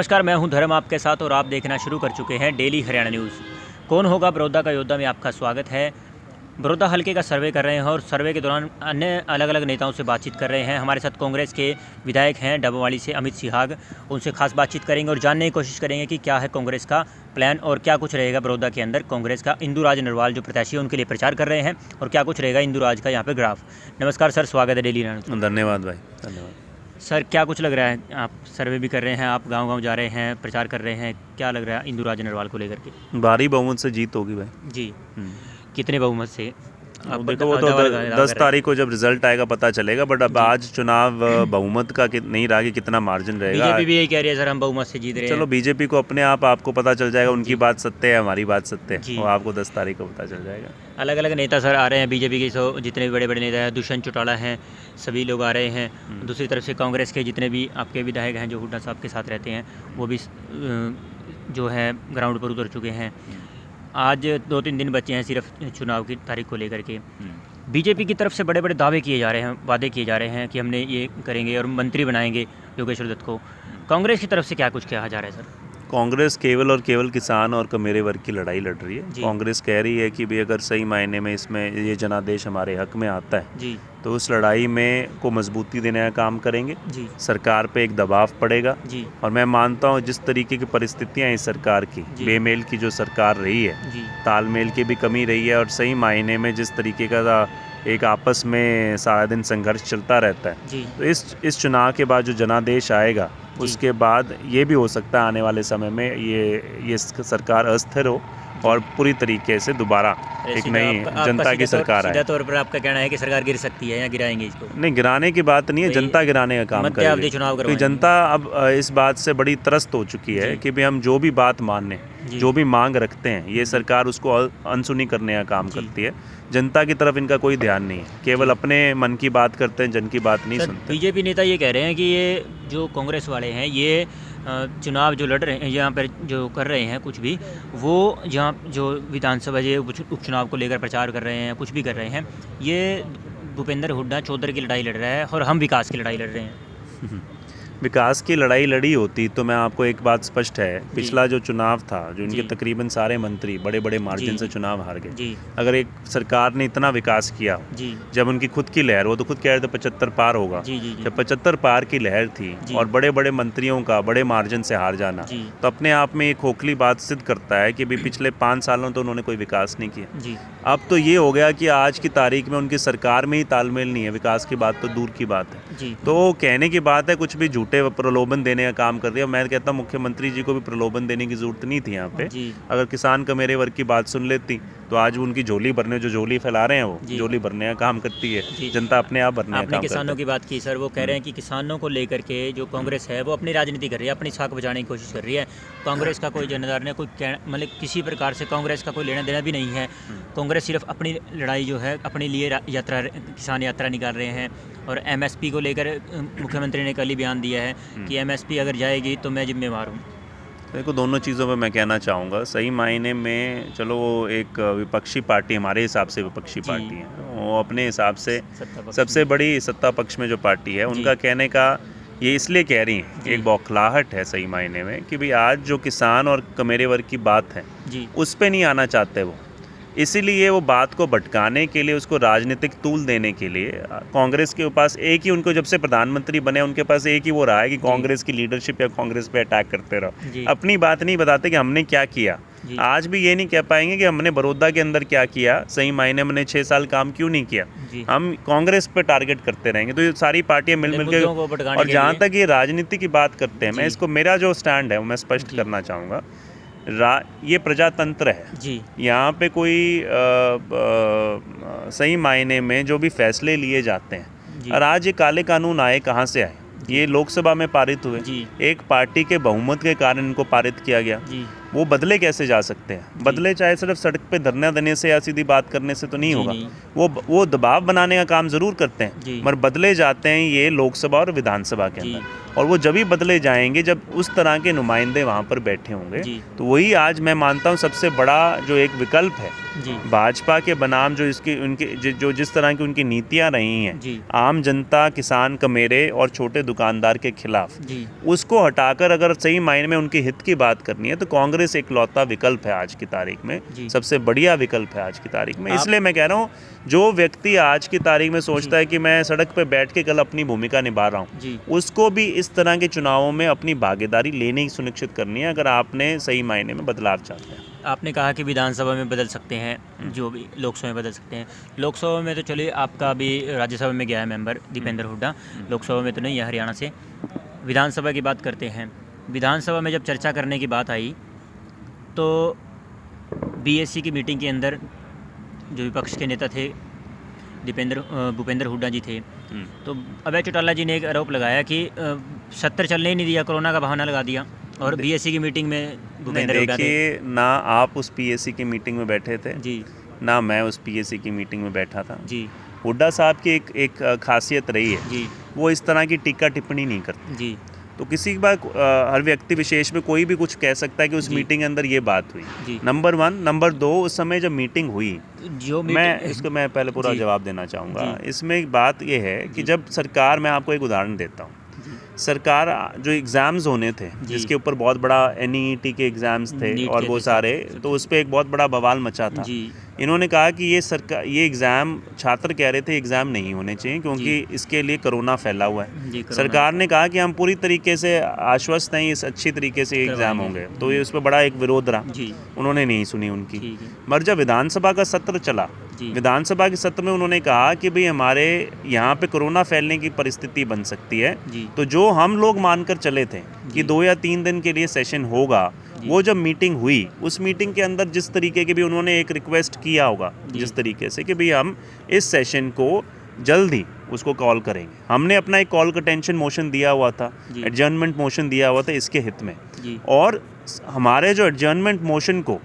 नमस्कार, मैं हूं धर्म आपके साथ और आप देखना शुरू कर चुके हैं डेली हरियाणा न्यूज़। कौन होगा बड़ौदा का योद्धा में आपका स्वागत है। बड़ौदा हलके का सर्वे कर रहे हैं और सर्वे के दौरान अन्य अलग अलग नेताओं से बातचीत कर रहे हैं। हमारे साथ कांग्रेस के विधायक हैं डबवाली से अमित सिहाग, उनसे खास बातचीत करेंगे और जानने की कोशिश करेंगे कि क्या है कांग्रेस का प्लान और क्या कुछ रहेगा बड़ौदा के अंदर कांग्रेस का। इंदुराज नरवाल जो प्रत्याशी है उनके लिए प्रचार कर रहे हैं और क्या कुछ रहेगा इंदुराज का यहाँ पर ग्राफ। नमस्कार सर, स्वागत है डेली हरियाणा। धन्यवाद भाई, धन्यवाद सर, क्या कुछ लग रहा है, आप सर्वे भी कर रहे हैं, आप गांव-गांव जा रहे हैं, प्रचार कर रहे हैं, क्या लग रहा है इंदुराज नरवाल को लेकर के? भारी बहुमत से जीत होगी भाई जी। कितने बहुमत से? अब देखो वो तो 10 तारीख को जब रिजल्ट आएगा पता चलेगा, बट अब आज चुनाव बहुमत का नहीं रहा कि कितना मार्जिन रहेगा। बीजेपी भी यही कह रही है सर हम बहुमत से जीत रहे हैं। चलो बीजेपी को अपने आप आपको पता चल जाएगा, उनकी बात सत्य है, हमारी बात सत्य है, वो आपको 10 तारीख को पता चल जाएगा। अलग अलग नेता सर आ रहे हैं बीजेपी के, जितने भी बड़े बड़े नेता हैं, दुष्यंत चौटाला हैं, सभी लोग आ रहे हैं। दूसरी तरफ से कांग्रेस के जितने भी आपके विधायक हैं जो हुड्डा साहब के साथ रहते हैं वो भी जो है ग्राउंड पर उतर चुके हैं। आज 2-3 दिन बचे हैं सिर्फ चुनाव की तारीख को लेकर के। बीजेपी की तरफ से बड़े बड़े दावे किए जा रहे हैं, वादे किए जा रहे हैं कि हमने ये करेंगे और मंत्री बनाएंगे योगेश्वर दत्त को। कांग्रेस की तरफ से क्या कुछ कहा जा रहा है सर? कांग्रेस केवल और केवल किसान और कमेरे वर्ग की लड़ाई लड़ रही है। कांग्रेस कह रही है कि भाई अगर सही मायने में इसमें ये जनादेश हमारे हक में आता है जी, तो उस लड़ाई में को मजबूती देने का काम करेंगे जी। सरकार पे एक दबाव पड़ेगा जी। और मैं मानता हूँ जिस तरीके की परिस्थितियाँ इस सरकार की, बेमेल की जो सरकार रही है, तालमेल की भी कमी रही है और सही मायने में जिस तरीके का एक आपस में सारा दिन संघर्ष चलता रहता है, तो इस चुनाव के बाद जो जनादेश आएगा उसके बाद ये भी हो सकता है आने वाले समय में ये सरकार अस्थिर हो और पूरी तरीके से दोबारा एक नई जनता की सरकार आए। सीधा तौर पर आपका कहना है कि सरकार गिर सकती है या गिराएंगे इसको? नहीं, गिराने की बात नहीं है, जनता गिराने का काम करेगी। क्योंकि जनता अब इस बात से बड़ी त्रस्त हो चुकी है कि भाई हम जो भी बात माने, जो भी मांग रखते हैं, ये सरकार उसको अनसुनी करने का काम करती है। जनता की तरफ इनका कोई ध्यान नहीं है, केवल अपने मन की बात करते हैं, जन की बात नहीं सुनते। बीजेपी नेता ये कह रहे हैं कि ये जो कांग्रेस वाले हैं ये चुनाव जो लड़ रहे हैं यहाँ पर जो कर रहे हैं कुछ भी, वो जहाँ जो विधानसभा ये उपचुनाव को लेकर प्रचार कर रहे हैं, कुछ भी कर रहे हैं, ये भूपेंद्र हुड्डा चौधरी की लड़ाई लड़ रहा है और हम विकास की लड़ाई लड़ रहे हैं। विकास की लड़ाई लड़ी होती तो मैं आपको एक बात स्पष्ट है, पिछला जो चुनाव था जो इनके तकरीबन सारे मंत्री बड़े बड़े मार्जिन से चुनाव हार गए। अगर एक सरकार ने इतना विकास किया, जब उनकी खुद की लहर, वो तो खुद कह रहे थे 75 पार होगा, जब 75 पार की लहर थी और बड़े बड़े मंत्रियों का बड़े मार्जिन से हार जाना, तो अपने आप में एक खोखली बात सिद्ध करता है कि भाई पिछले 5 सालों तो उन्होंने कोई विकास नहीं किया। अब तो ये हो गया कि आज की तारीख में उनकी सरकार में ही तालमेल नहीं है, विकास की बात तो दूर की बात है। तो कहने की बात है, कुछ भी झूठे प्रलोभन देने का काम कर रही है। मैं कहता हूँ मुख्यमंत्री जी को भी प्रलोभन देने की जरूरत नहीं थी यहाँ पे। अगर किसान का मेरे वर्ग की बात सुन लेती तो आज उनकी झोली भरने, जो झोली फैला रहे हैं वो झोली भरने का काम करती है, जनता अपने आप भरने का काम करती है। किसानों की बात की सर, वो कह रहे हैं कि किसानों को लेकर के जो कांग्रेस है वो अपनी राजनीति कर रही है, अपनी साख बचाने की कोशिश कर रही है। कांग्रेस का कोई जनाधार ने कोई मतलब किसी प्रकार से कांग्रेस का कोई लेना देना भी नहीं है। कांग्रेस सिर्फ अपनी लड़ाई जो है अपने लिए यात्रा, किसान यात्रा निकाल रहे हैं। और एमएसपी को लेकर मुख्यमंत्री ने कल ही बयान दिया है कि एमएसपी अगर जाएगी तो मैं जिम्मेवार हूँ। देखो, दोनों चीज़ों पर मैं कहना चाहूँगा, सही मायने में चलो वो एक विपक्षी पार्टी, हमारे हिसाब से विपक्षी पार्टी है, वो अपने हिसाब से सबसे बड़ी सत्ता पक्ष में जो पार्टी है, उनका कहने का ये इसलिए कह रही है, एक बौखलाहट है सही मायने में कि भाई आज जो किसान और कमेरे वर्ग की बात है उस पर नहीं आना चाहते वो, इसीलिए वो बात को भटकाने के लिए, उसको राजनीतिक तूल देने के लिए कांग्रेस के पास एक ही, उनको जब से प्रधानमंत्री बने उनके पास एक ही वो रहा है कि कांग्रेस की लीडरशिप या कांग्रेस पे अटैक करते रहो, अपनी बात नहीं बताते कि हमने क्या किया। आज भी ये नहीं कह पाएंगे कि हमने बड़ौदा के अंदर क्या किया, सही मायने में 6 साल काम क्यों नहीं किया। हम कांग्रेस पे टारगेट करते रहेंगे। तो ये सारी पार्टियां मिल के, और जहाँ तक ये राजनीति की बात करते हैं, मैं इसको, मेरा जो स्टैंड है वो मैं स्पष्ट करना चाहूँगा। ये प्रजातंत्र है, यहाँ पे कोई सही मायने में जो भी फैसले लिए जाते हैं, और आज ये काले कानून आए कहाँ से आए? ये लोकसभा में पारित हुए, एक पार्टी के बहुमत के कारण इनको पारित किया गया। वो बदले कैसे जा सकते हैं? बदले चाहे सिर्फ सड़क पे धरना देने से या सीधी बात करने से तो नहीं होगा। वो दबाव बनाने का काम ज़रूर करते हैं, मगर बदले जाते हैं ये लोकसभा और विधानसभा के अंदर, और वो जब ही बदले जाएंगे जब उस तरह के नुमाइंदे वहाँ पर बैठे होंगे। तो वही आज मैं मानता हूँ सबसे बड़ा जो एक विकल्प है भाजपा के बनाम जो इसकी उनके जो जिस तरह की उनकी नीतियाँ रही हैं आम जनता, किसान, कमेरे और छोटे दुकानदार के खिलाफ, उसको हटाकर अगर सही मायने में उनके हित की बात करनी है तो कांग्रेस एकलौता विकल्प है आज की तारीख में, सबसे बढ़िया विकल्प है आज की तारीख में। इसलिए मैं कह रहा हूँ जो व्यक्ति आज की तारीख में सोचता है कि मैं सड़क पर बैठ के कल अपनी भूमिका निभा रहा हूँ, उसको भी इस तरह के चुनावों में अपनी भागीदारी लेने ही सुनिश्चित करनी है अगर आपने सही मायने में बदलाव चाहते हैं। आपने कहा कि विधानसभा में बदल सकते हैं, जो भी लोकसभा में बदल सकते हैं। लोकसभा में तो चलिए आपका भी राज्यसभा में गया है मेंबर दीपेंद्र हुड्डा, लोकसभा में तो नहीं है, हरियाणा से। विधानसभा की बात करते हैं। विधानसभा में जब चर्चा करने की बात आई तो बीएससी की मीटिंग के अंदर जो विपक्ष के नेता थे भूपेंद्र हुड्डा जी थे, तो अभय चौटाला जी ने एक आरोप लगाया कि सत्र चलने ही नहीं दिया, कोरोना का बहाना लगा दिया, और बीएससी की मीटिंग में भूपेंद्र हुड्डा देखिए ना आप उस पीएससी की मीटिंग में बैठे थे जी, ना मैं उस पीएससी की मीटिंग में बैठा था जी। हुड्डा साहब की एक खासियत रही है जी, वो इस तरह की टीका टिप्पणी नहीं करते जी। तो किसी बार हर व्यक्ति विशेष में कोई भी कुछ कह सकता है कि उस मीटिंग के अंदर ये बात हुई, नंबर 1। नंबर 2, उस समय जब मीटिंग हुई मैं पहले पूरा जवाब देना चाहूँगा। इसमें एक बात ये है कि जब सरकार, मैं आपको एक उदाहरण देता हूँ, सरकार जो एग्ज़ाम्स होने थे जिसके ऊपर बहुत बड़ा NEET के एग्ज़ाम्स थे और वो सारे, तो उस पर एक बहुत बड़ा बवाल मचा था। इन्होंने कहा कि ये एग्ज़ाम, छात्र कह रहे थे एग्ज़ाम नहीं होने चाहिए क्योंकि इसके लिए कोरोना फैला हुआ है। सरकार ने कहा कि हम पूरी तरीके से आश्वस्त हैं, इस अच्छी तरीके से एग्ज़ाम होंगे, तो ये उस पर बड़ा एक विरोध रहा, उन्होंने नहीं सुनी उनकी। मगर जब विधानसभा का सत्र चला, विधानसभा के सत्र में उन्होंने कहा कि भाई हमारे यहाँ पे कोरोना फैलने की परिस्थिति बन सकती है, तो जो हम लोग मानकर चले थे कि 2 या 3 दिन के लिए सेशन होगा, वो जब मीटिंग हुई, उस मीटिंग के अंदर जिस तरीके की भी उन्होंने एक रिक्वेस्ट किया होगा, जिस तरीके से कि भाई हम इस सेशन को जल्दी उसको कॉल करेंगे, हमने अपना एक कॉल का टेंशन मोशन दिया हुआ था, एडजर्नमेंट मोशन दिया हुआ था इसके हित में, और हमारे जो एडजर्नमेंट मोशन को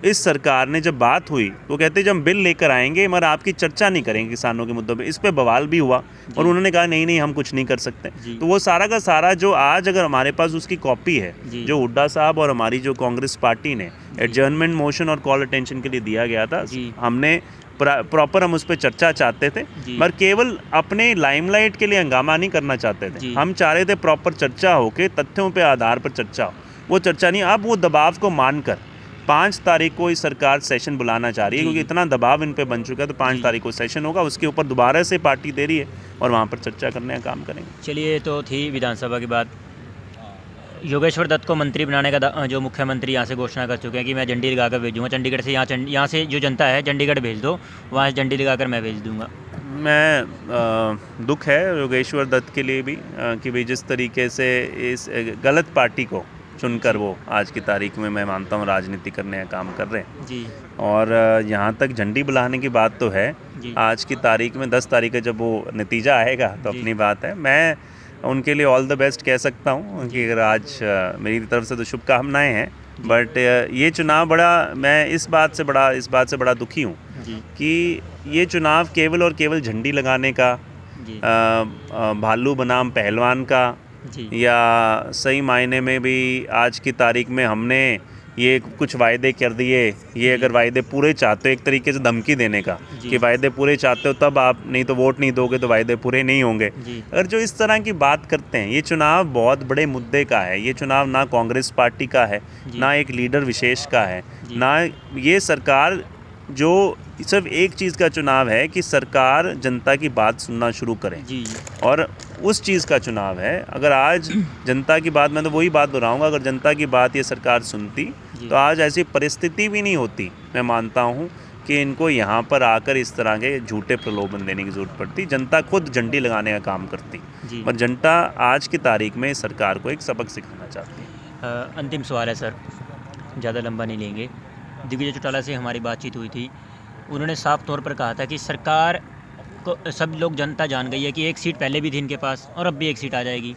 इस सरकार ने जब बात हुई तो कहते जब हम बिल लेकर आएंगे मगर आपकी चर्चा नहीं करेंगे किसानों के मुद्दों पे। इस पे बवाल भी हुआ और उन्होंने कहा नहीं हम कुछ नहीं कर सकते। तो वो सारा का सारा जो आज अगर हमारे पास उसकी कॉपी है, जो हुड्डा साहब और हमारी जो कांग्रेस पार्टी ने एडजर्नमेंट मोशन और कॉल अटेंशन के लिए दिया गया था, हमने प्रॉपर हम उस पर चर्चा चाहते थे, मगर केवल अपने लाइमलाइट के लिए हंगामा नहीं करना चाहते थे। हम चाह रहे थे प्रॉपर चर्चा हो के तथ्यों पे आधार पर चर्चा हो, वो चर्चा नहीं। अब वो दबाव को मानकर 5 तारीख को इस सरकार सेशन बुलाना चाह रही है क्योंकि इतना दबाव इन पे बन चुका है, तो 5 तारीख को सेशन होगा, उसके ऊपर दोबारा से पार्टी दे रही है और वहाँ पर चर्चा करने का काम करेंगे। चलिए, तो थी विधानसभा की बात। योगेश्वर दत्त को मंत्री बनाने का जो मुख्यमंत्री यहाँ से घोषणा कर चुके हैं कि मैं झंडी लगाकर भेजूँगा, चंडीगढ़ से यहाँ से जो जनता है चंडीगढ़ भेज दो, वहाँ से झंडी लगाकर मैं भेज दूँगा। मैं दुख है योगेश्वर दत्त के लिए भी कि भाई जिस तरीके से इस गलत पार्टी को चुनकर वो आज की तारीख में मैं मानता हूँ राजनीति करने का काम कर रहे हैं जी। और यहाँ तक झंडी बुलाने की बात तो है, आज की तारीख में 10 तारीख का जब वो नतीजा आएगा तो अपनी बात है। मैं उनके लिए ऑल द बेस्ट कह सकता हूँ कि अगर आज मेरी तरफ से तो शुभकामनाएं हैं, बट ये चुनाव मैं इस बात से बड़ा दुखी हूँ कि ये चुनाव केवल और केवल झंडी लगाने का, भालू बनाम पहलवान का, या सही मायने में भी आज की तारीख में हमने ये कुछ वायदे कर दिए, ये अगर वायदे पूरे चाहते हो, एक तरीके से धमकी देने का कि वायदे पूरे चाहते हो तब आप, नहीं तो वोट नहीं दोगे तो वायदे पूरे नहीं होंगे। अगर जो इस तरह की बात करते हैं, ये चुनाव बहुत बड़े मुद्दे का है। ये चुनाव ना कांग्रेस पार्टी का है, ना एक लीडर विशेष का है, ना ये सरकार, जो सिर्फ एक चीज़ का चुनाव है कि सरकार जनता की बात सुनना शुरू करे और उस चीज़ का चुनाव है। अगर आज जनता की बात, मैं तो वही बात दोहराऊंगा, अगर जनता की बात ये सरकार सुनती तो आज ऐसी परिस्थिति भी नहीं होती। मैं मानता हूँ कि इनको यहाँ पर आकर इस तरह के झूठे प्रलोभन देने की ज़रूरत पड़ती, जनता खुद झंडी लगाने का काम करती। पर जनता आज की तारीख में सरकार को एक सबक सिखाना चाहती है। अंतिम सवाल है सर, ज़्यादा लंबा नहीं लेंगे। दिग्विजय चौटाला से हमारी बातचीत हुई थी, उन्होंने साफ तौर पर कहा था कि सरकार को सब लोग, जनता जान गई है कि एक सीट पहले भी थी इनके पास और अब भी एक सीट आ जाएगी,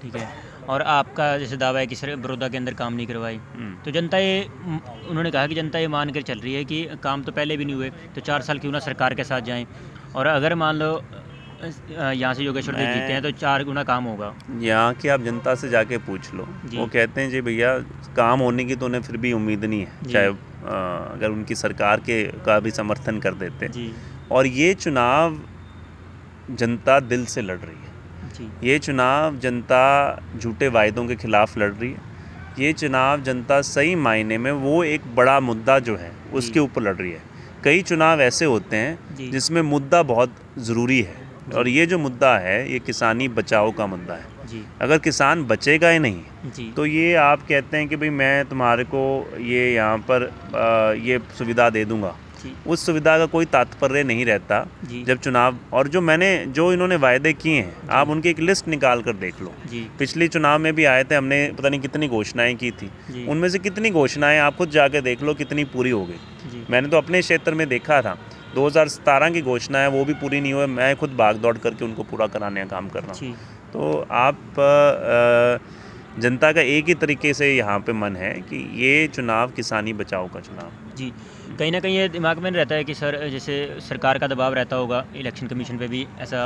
ठीक है। और आपका जैसे दावा है कि सर बड़ौदा के अंदर काम नहीं करवाई, तो जनता ये उन्होंने कहा कि जनता ये मान कर चल रही है कि काम तो पहले भी नहीं हुए, तो 4 साल क्यों ना सरकार के साथ जाएं, और अगर मान लो यहाँ से योगेश्वर देव जीते हैं तो 4 गुना काम होगा। यहाँ की आप जनता से जाके पूछ लो, वो कहते हैं जी भैया काम होने की तो उन्हें फिर भी उम्मीद नहीं है, चाहे अगर उनकी सरकार का भी समर्थन कर देते हैं। और ये चुनाव जनता दिल से लड़ रही है, ये चुनाव जनता झूठे वायदों के खिलाफ लड़ रही है, ये चुनाव जनता सही मायने में वो एक बड़ा मुद्दा जो है उसके ऊपर लड़ रही है। कई चुनाव ऐसे होते हैं जिसमें मुद्दा बहुत ज़रूरी है, और ये जो मुद्दा है ये किसानी बचाओ का मुद्दा है। अगर किसान बचेगा ही नहीं तो ये आप कहते हैं कि भाई मैं तुम्हारे को ये यहाँ पर ये सुविधा दे दूँगा, उस सुविधा का कोई तात्पर्य नहीं रहता जब चुनाव। और जो इन्होंने वायदे किए हैं आप उनकी एक लिस्ट निकाल कर देख लो। पिछले चुनाव में भी आए थे, हमने पता नहीं कितनी घोषणाएं की थी, उनमें से कितनी घोषणाएं आप खुद जाके देख लो कितनी पूरी हो गई। मैंने तो अपने क्षेत्र में देखा था 2017 की घोषणा है वो भी पूरी नहीं हुई, मैं खुद भाग दौड़ करके उनको पूरा कराने का काम कर रहा हूँ। तो आप जनता का एक ही तरीके से यहाँ पे मन है कि ये चुनाव किसानी बचाओ का चुनाव। जी, कहीं ना कहीं ये दिमाग में रहता है कि सर जैसे सरकार का दबाव रहता होगा, इलेक्शन कमीशन पे भी ऐसा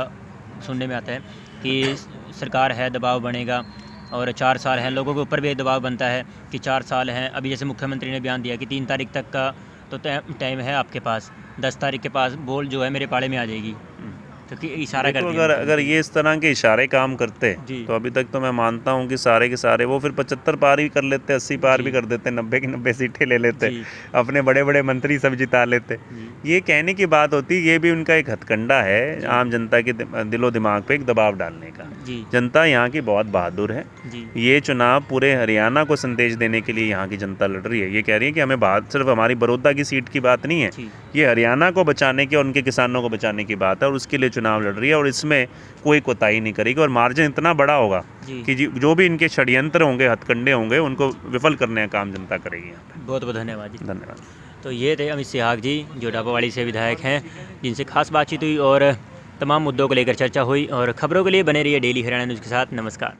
सुनने में आता है कि सरकार है, दबाव बनेगा, और 4 साल हैं, लोगों के ऊपर भी दबाव बनता है कि 4 साल हैं। अभी जैसे मुख्यमंत्री ने बयान दिया कि 3 तारीख तक का तो टाइम है आपके पास, 10 तारीख के पास बॉल जो है मेरे पाले में आ जाएगी, तो इशारा करते हैं। अगर ये इस तरह के इशारे काम करते तो अभी तक तो मैं मानता हूँ कि सारे के सारे वो फिर 75 पार भी कर लेते, 80 पार भी कर देते, 90 की 90 सीटें ले लेते, अपने बड़े बड़े मंत्री सब जिता लेते। ये कहने की बात होती, ये भी उनका एक हथकंडा है आम जनता के दिलो दिमाग पे एक दबाव डालने का। जनता यहाँ की बहुत बहादुर है, ये चुनाव पूरे हरियाणा को संदेश देने के लिए यहाँ की जनता लड़ रही है। ये कह रही है कि हमें बात सिर्फ हमारी बड़ौदा की सीट की बात नहीं है, ये हरियाणा को बचाने की और उनके किसानों को बचाने की बात है, और उसके लिए चुनाव लड़ रही है, और इसमें कोई कोताही नहीं करेगी। और मार्जिन इतना बड़ा होगा कि जो भी इनके षड्यंत्र होंगे, हथकंडे होंगे, उनको विफल करने का काम जनता करेगी। बहुत बहुत धन्यवाद जी। धन्यवाद। तो ये थे अमित सिहाग जी जो डाबावाली से विधायक हैं, जिनसे खास बातचीत हुई और तमाम मुद्दों को लेकर चर्चा हुई। और खबरों के लिए बने रहिए डेली हरियाणा न्यूज़ के साथ। नमस्कार।